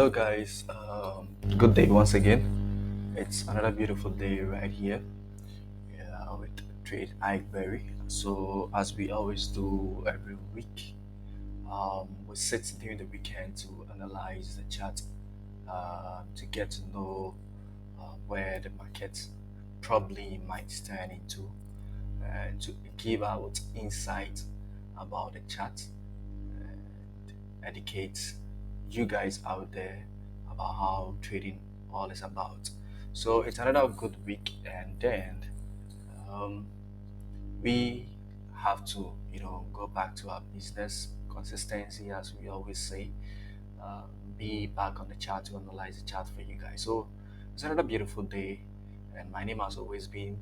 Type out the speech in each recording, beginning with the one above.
Hello, guys. Good day once again. It's another beautiful day right here with Trade Ikeberry. So, as we always do every week, we sit during the weekend to analyze the chart to get to know where the market probably might turn into and to give out insight about the chart and educate you guys out there about how trading all is about. So it's another good week, and then um, we have to, go back to our business consistency, as we always say. Uh, be back on the chart to analyze the chart for you guys. So it's another beautiful day, and my name has always been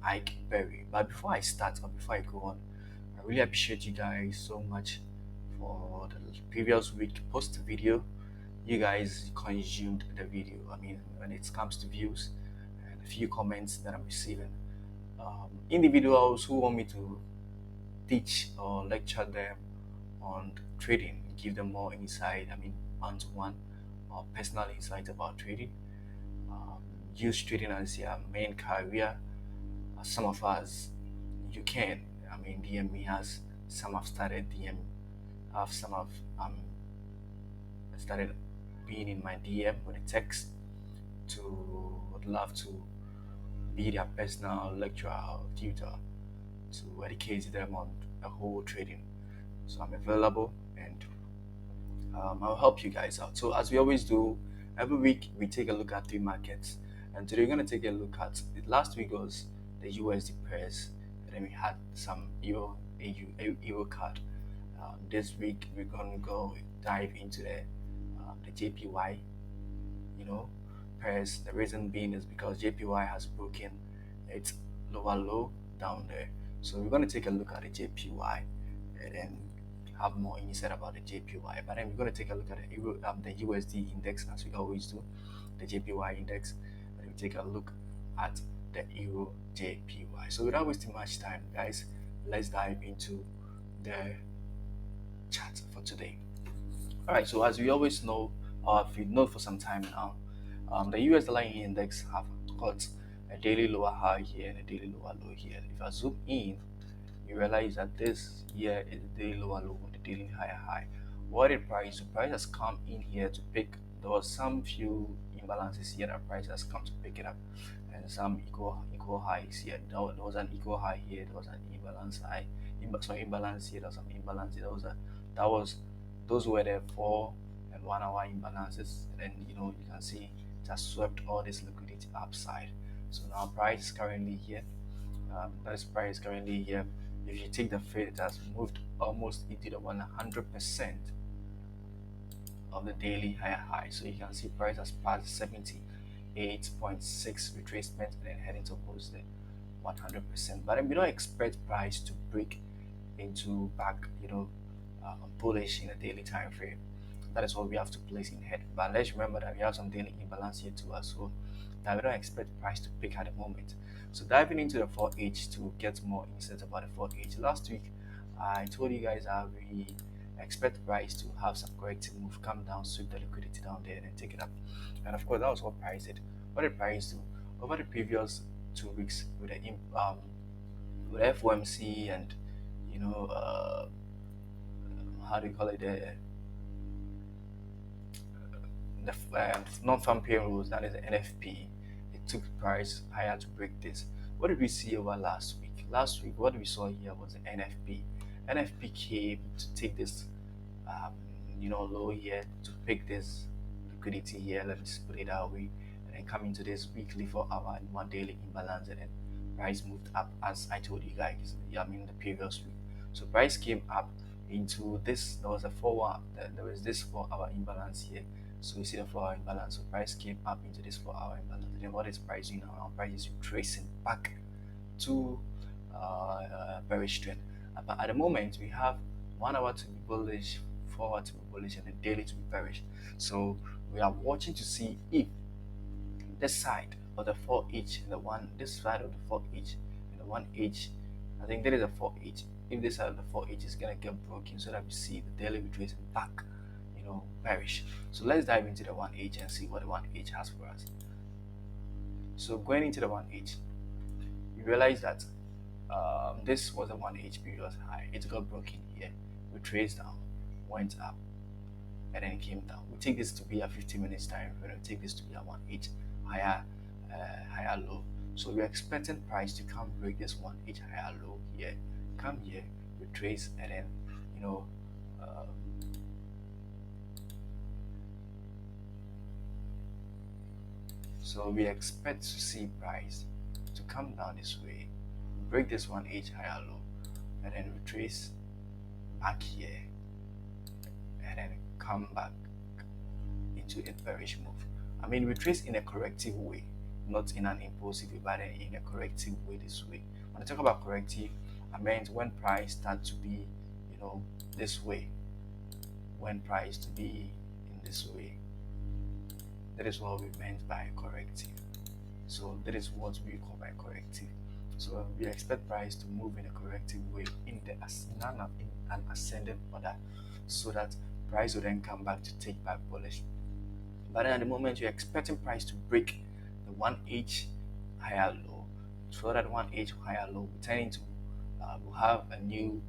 Ike Berry. But before I start or before I go on, I really appreciate you guys so much for the previous week post video. You guys consumed the video. I mean, when it comes to views and a few comments that I'm receiving, individuals who want me to teach or lecture them on trading, give them more insight. I mean, one-to-one or personal insight about trading. Um, Use trading as your main career. Some of us, you can. I mean, DM me as some have started DM. Have some have started being in my DM with a text to would love to be their personal lecturer or tutor to educate them on the whole trading. So I'm available, and I'll help you guys out. So as we always do, every week we take a look at three markets, and today we're going to take a look at last week was the USD pairs, and then we had some Euro card. This week we're going to go dive into the JPY, you know, pairs. The reason being is because JPY has broken its lower low down there. So we're going to take a look at the JPY and then have more insight about the JPY. But then we're going to take a look at the USD index, as we always do, the JPY index, and we take a look at the Euro JPY. So without wasting much time, guys, let's dive into the chart for today. All right. So as we always know, or if you know for some time now, the US dollar index have got a daily lower high here and a daily lower low here. If I zoom in, you realize that this here is the daily lower low with the daily higher high. What did price? The price has come in here to pick. There was some few imbalances here that price has come to pick it up, and some equal highs here. There was an equal high here. There was an imbalance high. Imbalance here. There was some imbalance here. That was those were the 4 and 1 hour imbalances, and then you can see it has swept all this liquidity upside. So now price is currently here. That price is currently here. If you take the fade, it has moved almost into the 100% of the daily higher high. So you can see price has passed 78.6 retracement and then heading towards the 100%. But we don't expect price to break into back, bullish in a daily time frame. That is what we have to place in head. But let's remember that we have some daily imbalance here too as well. That we don't expect price to pick at the moment. So diving into the 4H to get more insight about the 4H. Last week, I told you guys how we expect price to have some corrective move, come down, sweep the liquidity down there, and then take it up. And of course, that was what price did. What did price do? Over the previous 2 weeks with with FOMC and how do you call it, the non-farm payrolls, that is the NFP, it took price higher to break this. What did we see over last week? Last week, what we saw here was the NFP. NFP came to take this, low here to pick this liquidity here. Let me just put it that way, and then come into this weekly 4 hour and 1 daily imbalance, and then price moved up as I told you guys. I mean the previous week. So price came up into this. There was a 4 hour. There was this 4 hour imbalance here. So you see the 4 hour imbalance. So price came up into this 4 hour imbalance. And then what is price doing now? Price is retracing back to bearish trend. But at the moment we have 1 hour to be bullish, 4 hour to be bullish, and the daily to be bearish. So we are watching to see if this side of the 4H and this side of the 4H and the 1H, I think there is a 4H. If this side of the 4H is gonna get broken, so that we see the daily retracing back, bearish. So let's dive into the 1H and see what the 1H has for us. So going into the 1H, you realize that this was a 1H previous high. It got broken here. We traced down, went up, and then it came down. We take this to be a 50 minutes time frame. We take this to be a 1H higher low. So we're expecting price to come break this 1H higher low here, come here, retrace, and then uh, so we expect to see price to come down this way, break this 1H higher low, and then retrace back here, and then come back into a bearish move. I mean, retrace in a corrective way, not in an impulsive way, but in a corrective way this way. When I talk about corrective, I meant when price starts to be, this way. When price to be in this way, that is what we meant by corrective. So that is what we call by corrective. So we expect price to move in a corrective way in an ascending order, so that price will then come back to take back bullish. But then at the moment you're expecting price to break the 1H higher low, so that 1H higher low will turn into we'll have a new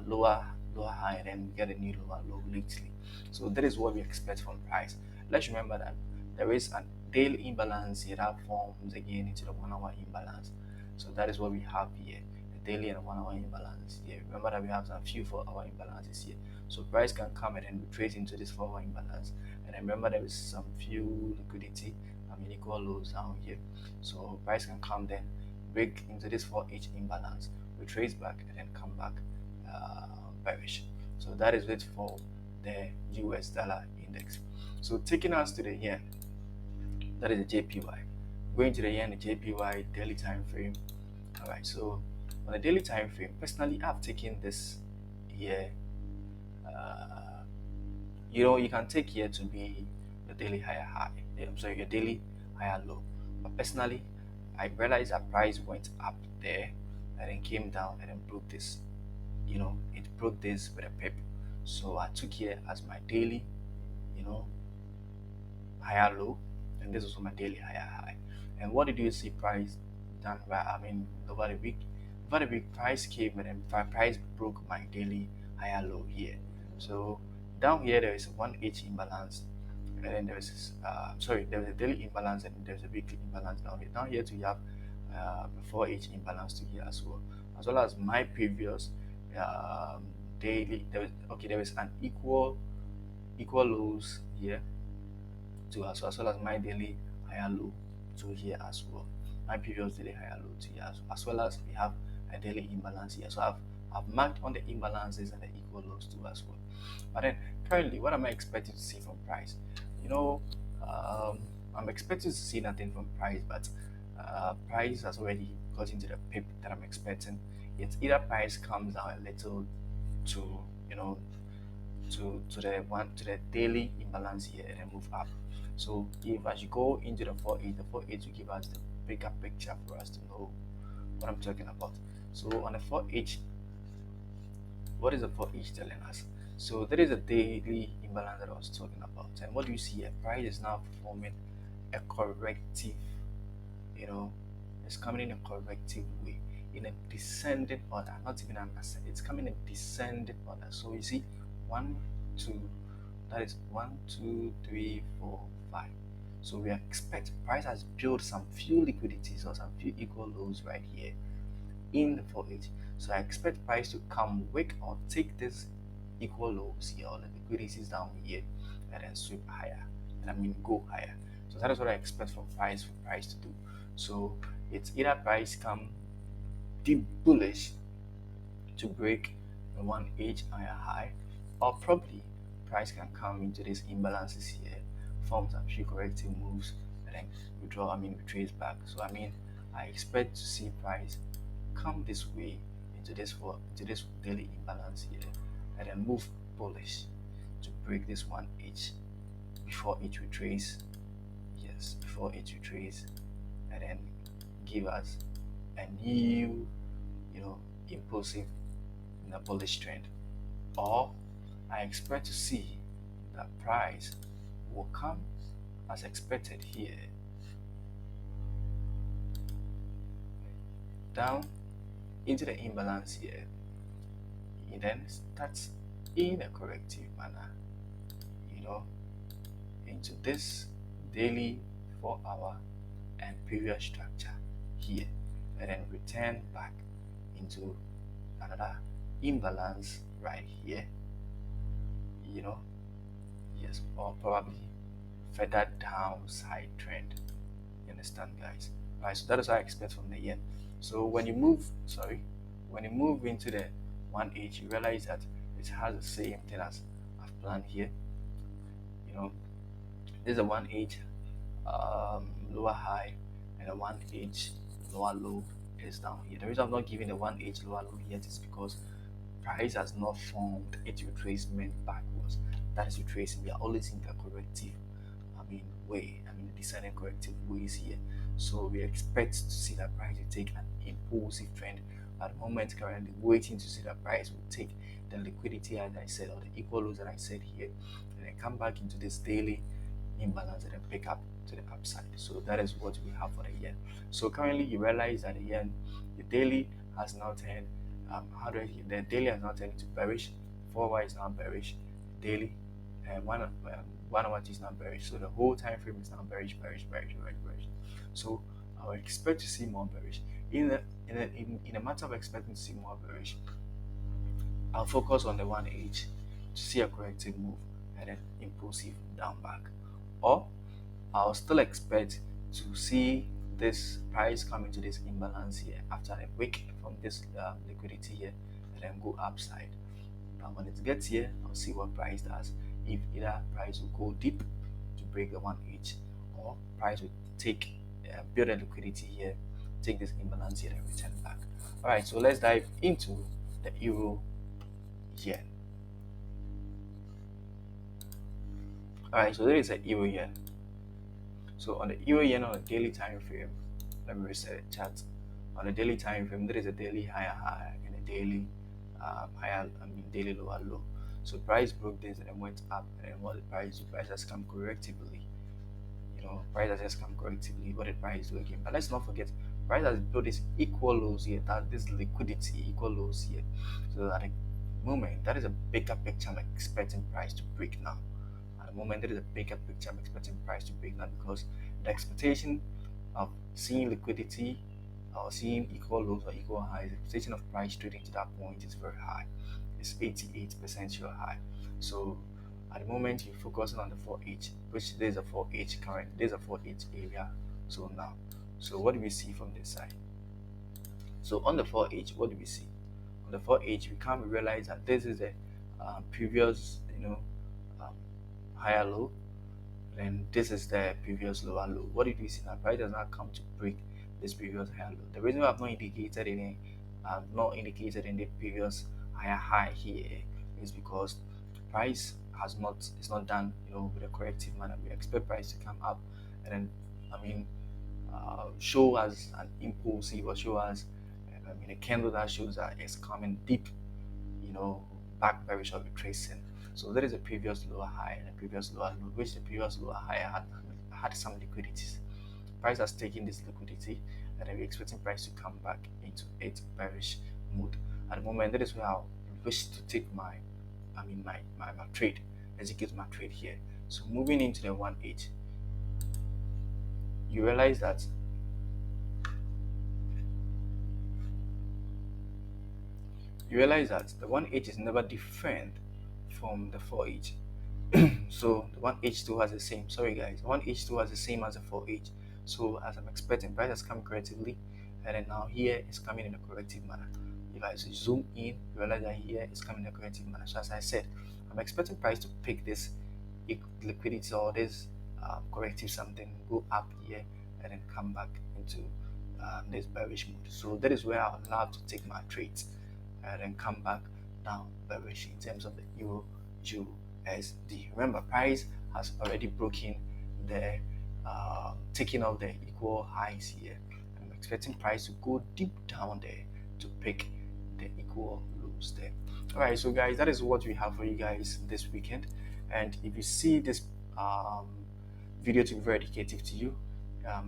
lower high, and then we get a new lower low lately. So that is what we expect from price. Let's remember that there is a daily imbalance here that forms again into the 1 hour imbalance. So that is what we have here, the daily and 1 hour imbalance here. Remember that we have a few 4 hour imbalances here. So price can come and then retrace into this 4 hour imbalance. And remember there is some few liquidity, equal lows down here. So price can come then break into this 4H imbalance, retrace back, and then come back bearish. So that is it for the US dollar index. So taking us to the yen, that is the JPY. Going to the yen, the JPY daily time frame. All right. So on the daily time frame, personally, I've taken this here. You can take here to be your daily higher high. I'm sorry, your daily higher low. But personally, I realized that price went up there and then came down and then broke this. It broke this with a pip. So I took here as my daily, higher low, and this was my daily higher high. And what did you see price done? Over the week, price came and then price broke my daily higher low here. So down here there is a 1H imbalance, and then there is there was a daily imbalance and there's a weekly imbalance down here. Down here too you have a 4H imbalance to here as well as my previous daily. There is an equal lows here too, as well as my daily higher low to here as well. My previous daily higher low to here as well as we have a daily imbalance here. So I've marked on the imbalances and the equal lows too as well. But then currently, what am I expecting to see from price? I'm expecting to see nothing from price, but price has already got into the pip that I'm expecting. It's either price comes down a little to to the daily imbalance here and then move up. So if as you go into the 4H, the 4H will give us the bigger picture for us to know what I'm talking about. So on the 4H, what is the 4H telling us? So there is a daily imbalance that I was talking about. And what do you see here? Price is now performing a corrective, it's coming in a corrective way, in a descending order, not even an ascent, it's coming in a descending order. So you see 1, 2, that is 1, 2, 3, 4, 5. So we expect price has built some few liquidities or some few equal lows right here in the 4H. So I expect price to come wick or take this equal lows here or the liquidities down here and then sweep higher, and go higher. So that is what I expect for price to do. So it's either price come deep bullish to break the 1H higher high, or probably price can come into these imbalances here, form some few corrective moves, and then retrace back. So I expect to see price come this way into this daily imbalance here, and then move bullish to break this 1H before it retrace. Yes, before it retrace, and then give us a new, impulsive bullish trend. Or I expect to see that price will come as expected here down into the imbalance here. It then starts in a corrective manner, you know, into this daily 4-hour and previous structure here, and then return back into another imbalance right here, you know, yes, or probably further downside trend. You understand, guys? Right, so that is what I expect from the yen. So when you move, when you move into the 1H, you realize that it has the same thing as I've planned here. You know, this is a 1H lower high, and a 1H lower low is down here. The reason I'm not giving the 1H lower low yet is because price has not formed a retracement backwards. That is retracing. We are always in the corrective descending corrective ways here. So we expect to see that price will take an impulsive trend. At the moment, currently waiting to see that price will take the liquidity, as I said, or the equal lows that I said here, and then come back into this daily imbalance and then pick up to the upside. So that is what we have for the yen. So currently you realize that the yen, the daily has now turned the daily has now turned into bearish. 4-hour is now bearish. Daily and 1 hour is now bearish. So the whole time frame is now bearish. So I would expect to see more bearish. In a matter of expecting to see more bearish, I'll focus on the 1H to see a corrective move and then impulsive down back. Or I'll still expect to see this price come into this imbalance here after a week from this liquidity here and then go upside. But when it gets here, I'll see what price does. If either price will go deep to break the 1H, or price will take build a liquidity here, take this imbalance here and return back. All right, so let's dive into the euro yen. All right, so there is a euro yen. So on the euro yen on the daily time frame, let me reset the chart. On the daily time frame, there is a daily higher high and a daily daily lower low. So price broke this and then went up, and then what the price has come correctively. You know, price has just come correctively. What did price do again? But let's not forget, price has built this equal lows here, that this liquidity equal lows here. So at the moment, that is a bigger picture I'm expecting price to break now. At the moment, there is a bigger picture I'm expecting price to break now, because the expectation of seeing liquidity or seeing equal lows or equal highs, the expectation of price trading to that point is very high. It's 88% sure high. So at the moment you're focusing on the 4H, which there's a 4H current, there's a 4H area zone now. So what do we see from this side? So on the 4H, what do we see? On the 4H, we come to realize that this is a previous, higher low, and this is the previous lower low. What did we see now? Price does not come to break this previous higher low. The reason why I've not indicated in the previous higher high here is because price it's not done with a corrective manner. We expect price to come up and then show us an impulsive, or show us a candle that shows that it's coming deep, back bearish or retracing. So there is a previous lower high and a previous lower low, which the previous lower high had some liquidities. Price has taken this liquidity, and then we're expecting price to come back into its bearish mode. At the moment, that is where I wish to take my trade, execute my trade here. So moving into the 1H, you realize that the 1H is never different from the 4H. So the 1H2 has the same. Sorry guys, 1H2 has the same as the 4H. So as I'm expecting, price has come correctively, and then now here is coming in a corrective manner. If I zoom in, you realize that here is coming in a corrective manner. So as I said, I'm expecting price to pick this liquidity or this corrective something, go up here, and then come back into this bearish mood. So that is where I would love to take my trades, and then come back down bearish in terms of the euro USD. Remember, price has already broken the taking off the equal highs here. I'm expecting price to go deep down there to pick the equal lows there. All right, so guys, that is what we have for you guys this weekend. And if you see this um, video to be very educative to you,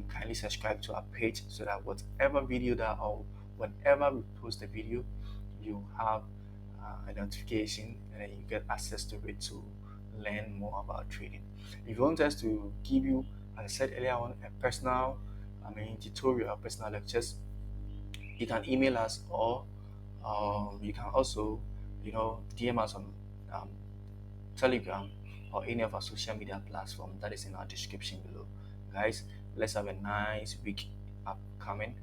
kindly subscribe to our page so that whatever video that or whenever we post a video, you have a notification and then you get access to it to learn more about trading. If you want us to give you, as I said earlier on, a personal, tutorial, personal lectures, you can email us or you can also, DM us on um, Telegram or any of our social media platform that is in our description below. Guys, let's have a nice week upcoming,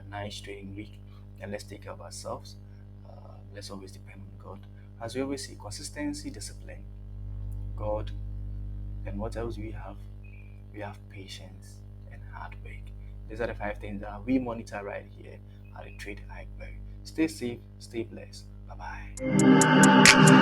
nice trading week, and let's take care of ourselves. Let's always depend on God. As we always say, consistency, discipline, God, and what else we have? We have patience and hard work. These are the 5 things that we monitor right here at the Trade Ikeberry. Stay safe, stay blessed. Bye bye.